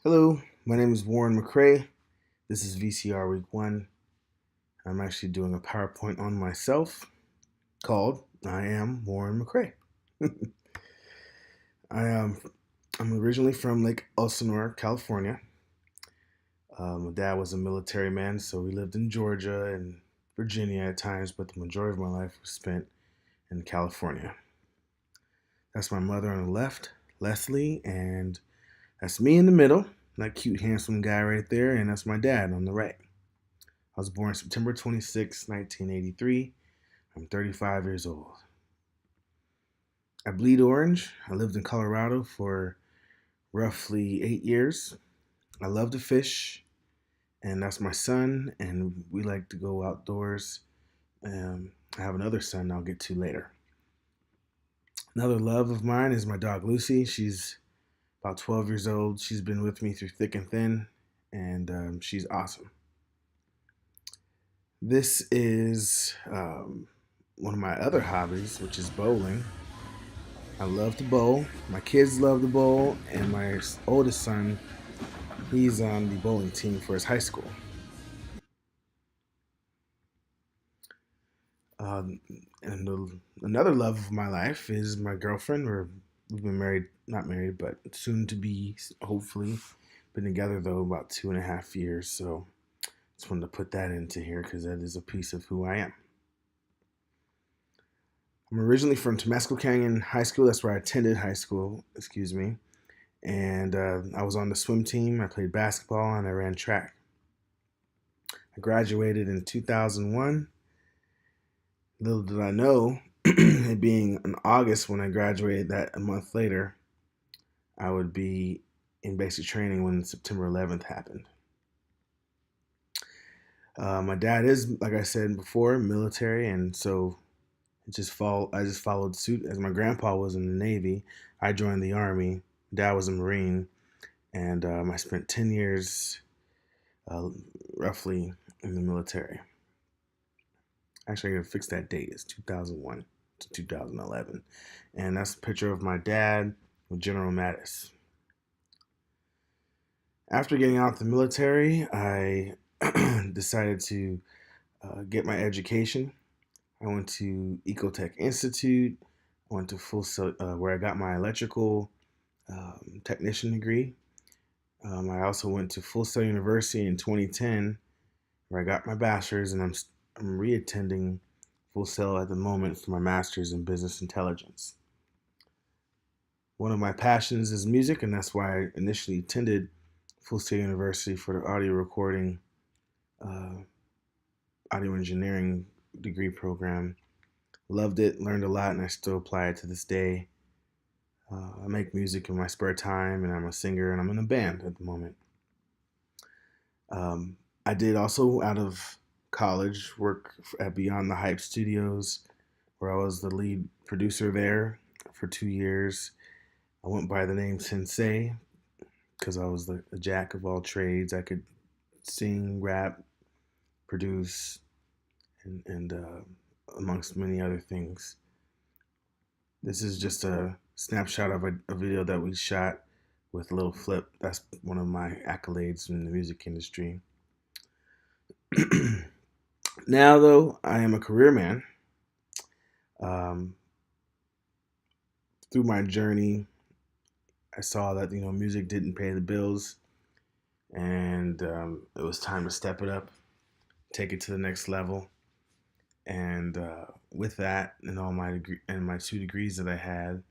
Hello, my name is Warren McCrae. This is VCR Week 1. I'm actually doing a PowerPoint on myself called I Am Warren McCrae. I, um, I'm originally from Lake Elsinore, California. My dad was a military man, so we lived in Georgia and Virginia at times, but the majority of my life was spent in California. That's my mother on the left, Leslie, and that's me in the middle, that cute, handsome guy right there, and that's my dad on the right. I was born September 26, 1983. I'm 35 years old. I bleed orange. I lived in Colorado for roughly 8 years. I love to fish, and that's my son, and we like to go outdoors. I have another son I'll get to later. Another love of mine is my dog Lucy. She's about 12 years old. She's been with me through thick and thin, and she's awesome. This is one of my other hobbies, which is bowling. I love to bowl. My kids love to bowl, and my oldest son, he's on the bowling team for his high school. Um, another love of my life is my girlfriend. We've been married, not married, but soon to be, hopefully. Been together though about 2.5 years, so just wanted to put that into here because that is a piece of who I am. I'm originally from Temescal Canyon High School. That's where I attended high school, excuse me. And I was on the swim team. I played basketball and I ran track. I graduated in 2001. Little did I know, it being in August when I graduated, that a month later, I would be in basic training when September 11th happened. My dad is, like I said before, military, and so I just followed suit. As my grandpa was in the Navy, I joined the Army. Dad was a Marine, and I spent 10 years uh, roughly in the military. Actually, I gotta fix that date. It's 2001 to 2011. And that's a picture of my dad with General Mattis. After getting out of the military, I decided to get my education. I went to Ecotech Institute. I went to where I got my electrical technician degree. I also went to Full Sail University in 2010, where I got my bachelor's, and I'm reattending Full Sail at the moment for my master's in business intelligence. One of my passions is music, and that's why I initially attended Full Sail University for the audio recording, uh, audio engineering degree program. Loved it, learned a lot, and I still apply it to this day. I make music in my spare time, and I'm a singer, and I'm in a band at the moment. I did also, out of college, work at Beyond the Hype Studios, where I was the lead producer there for 2 years. I went by the name Sensei because I was the jack of all trades. I could sing, rap, produce, and amongst many other things. This is just a snapshot of a video that we shot with Lil Flip. That's one of my accolades in the music industry. Now, though, I am a career man. Um, Through my journey, I saw that music didn't pay the bills, and it was time to step it up, take it to the next level. And with that, and all my and my 2 degrees that I had,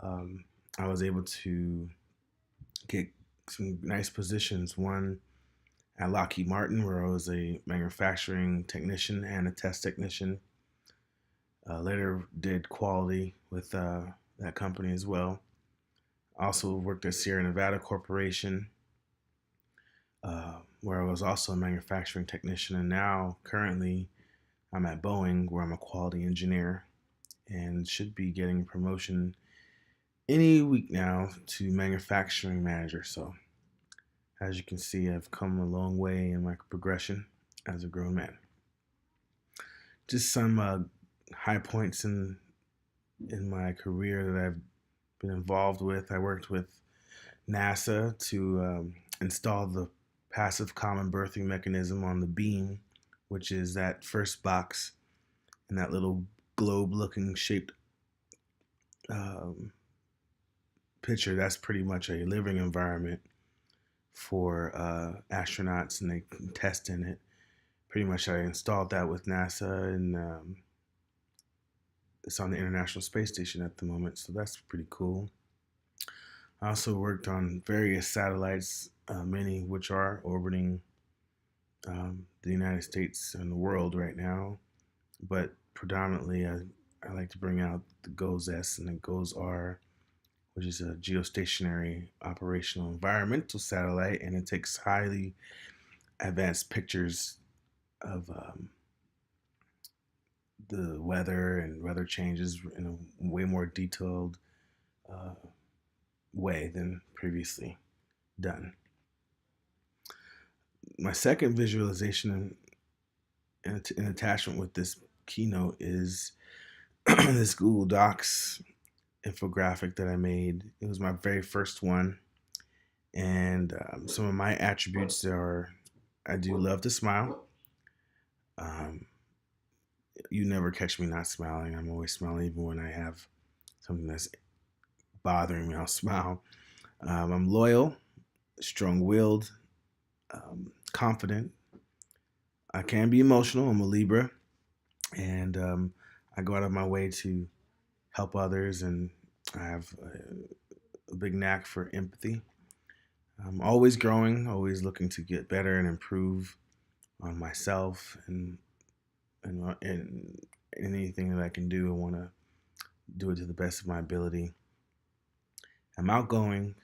um, I was able to get some nice positions. One at Lockheed Martin, where I was a manufacturing technician and a test technician. Later did quality with that company as well. Also worked at Sierra Nevada Corporation, where I was also a manufacturing technician. And now, currently, I'm at Boeing, where I'm a quality engineer and should be getting promotion any week now to manufacturing manager. So, as you can see, I've come a long way in my progression as a grown man. Just some high points in my career that I've been involved with. I worked with NASA to install the passive common birthing mechanism on the beam, which is that first box in that little globe-looking shaped um, picture. That's pretty much a living environment for astronauts, and they can test in it. Pretty much, I installed that with NASA, and it's on the International Space Station at the moment, so that's pretty cool. I also worked on various satellites, many which are orbiting the United States and the world right now, but predominantly I like to bring out the GOES-S and the GOES-R, which is a geostationary operational environmental satellite, and it takes highly advanced pictures of the weather and weather changes in a way more detailed uh, way than previously done. My second visualization in attachment with this keynote is this Google Docs infographic that I made. It was my very first one, and some of my attributes are I do love to smile. Um, you never catch me not smiling. I'm always smiling, even when I have something that's bothering me. I'll smile. I'm loyal, strong-willed, confident. I can be emotional. I'm a Libra, and I go out of my way to help others, and I have a big knack for empathy. I'm always growing, always looking to get better and improve on myself, and anything that I can do, I want to do it to the best of my ability. I'm outgoing,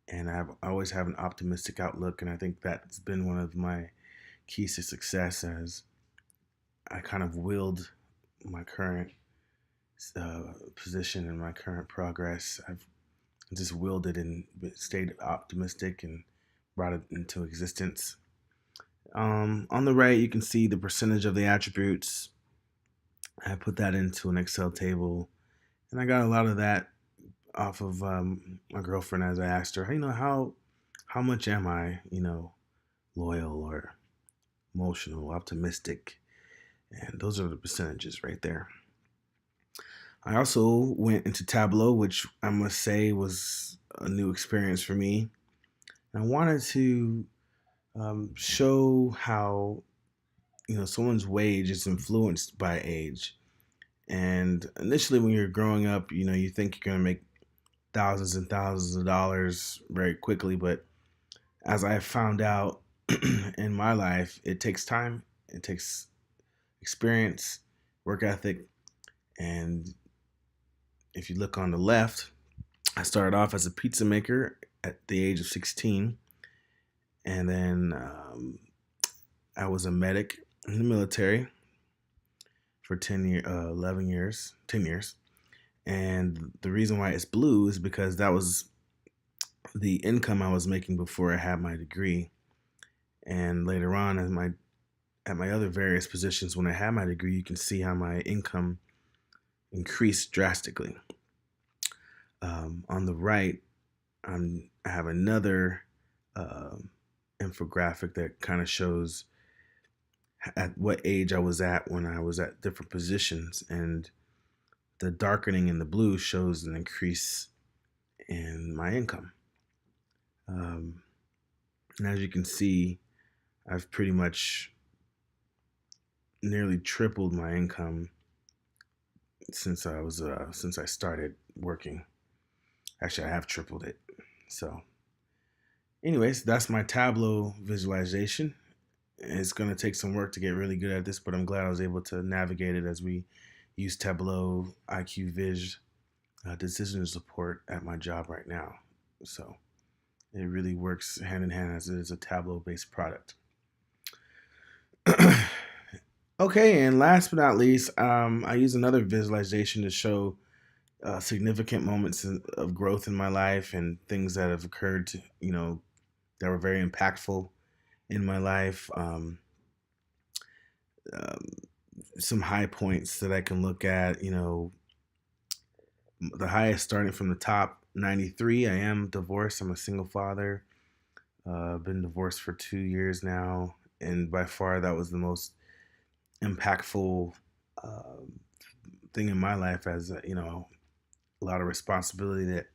and I always have an optimistic outlook, and I think that's been one of my keys to success as I kind of willed my current position and my current progress. I've just willed it and stayed optimistic and brought it into existence. On the right, you can see the percentage of the attributes. I put that into an Excel table, and I got a lot of that off of my girlfriend as I asked her, how much am I, loyal or emotional, optimistic, and those are the percentages right there. I also went into Tableau, which I must say was a new experience for me. And I wanted to show how someone's wage is influenced by age. And initially, when you're growing up, you think you're going to make thousands and thousands of dollars very quickly. But as I found out in my life, it takes time, it takes experience, work ethic. And if you look on the left, I started off as a pizza maker at the age of 16. And then I was a medic in the military for 11 years, 10 years. And the reason why it's blue is because that was the income I was making before I had my degree. And later on, at my other various positions, when I had my degree, you can see how my income increased drastically. On the right, I have another infographic that kind of shows at what age I was at when I was at different positions, and the darkening in the blue shows an increase in my income. And as you can see, I've pretty much nearly tripled my income since I started working. Actually, I have tripled it. So, anyways, that's my Tableau visualization. It's going to take some work to get really good at this, but I'm glad I was able to navigate it as we use Tableau IQ Viz decision support at my job right now. So it really works hand in hand as it is a Tableau-based product. Okay, and last but not least, I use another visualization to show significant moments of growth in my life and things that have occurred, that were very impactful in my life. Some high points that I can look at, the highest starting from the top 93. I am divorced. I'm a single father. Been divorced for 2 years now, and by far that was the most impactful uh, thing in my life. As a lot of responsibility that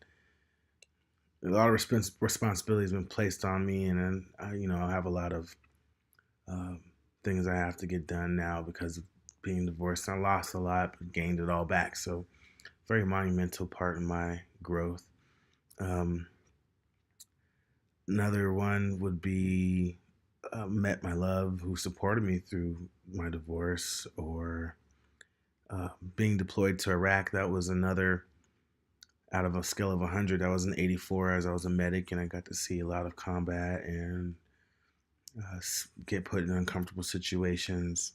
a lot of responsibility has been placed on me, and then I have a lot of um, things I have to get done now because of being divorced. I lost a lot, but gained it all back. So very monumental part in my growth. Um, Another one would be met my love who supported me through my divorce, or being deployed to Iraq. That was another, out of a scale of 100, I was an 84 as I was a medic, and I got to see a lot of combat and get put in uncomfortable situations.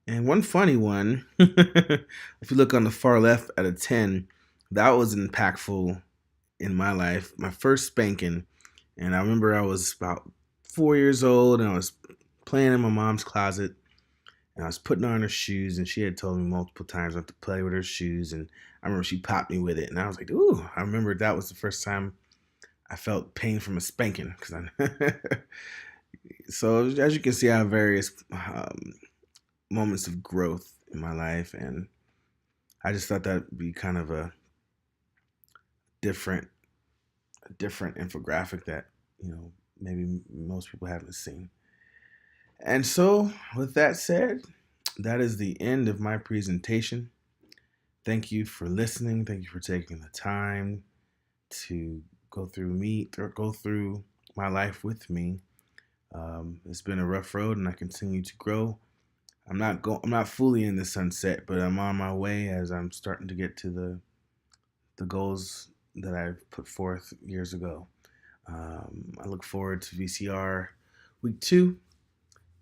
And one funny one, if you look on the far left at a 10, that was impactful in my life. My first spanking. And I remember I was about 4 years old, and I was playing in my mom's closet, and I was putting on her shoes, and she had told me multiple times not to play with her shoes. And I remember she popped me with it, and I was like, ooh, I remember that was the first time I felt pain from a spanking. So as you can see, I have various moments of growth in my life, and I just thought that'd be kind of different, a different infographic that maybe most people haven't seen. And so, with that said, that is the end of my presentation. Thank you for listening. Thank you for taking the time to go through my life with me. It's been a rough road, and I continue to grow. I'm not fully in the sunset, but I'm on my way as I'm starting to get to the goals that I've put forth years ago. I look forward to VCR week 2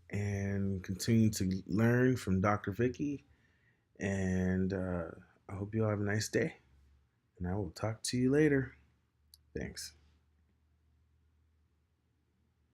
and continue to learn from Dr. Vicky. And I hope you all have a nice day. And I will talk to you later. Thanks.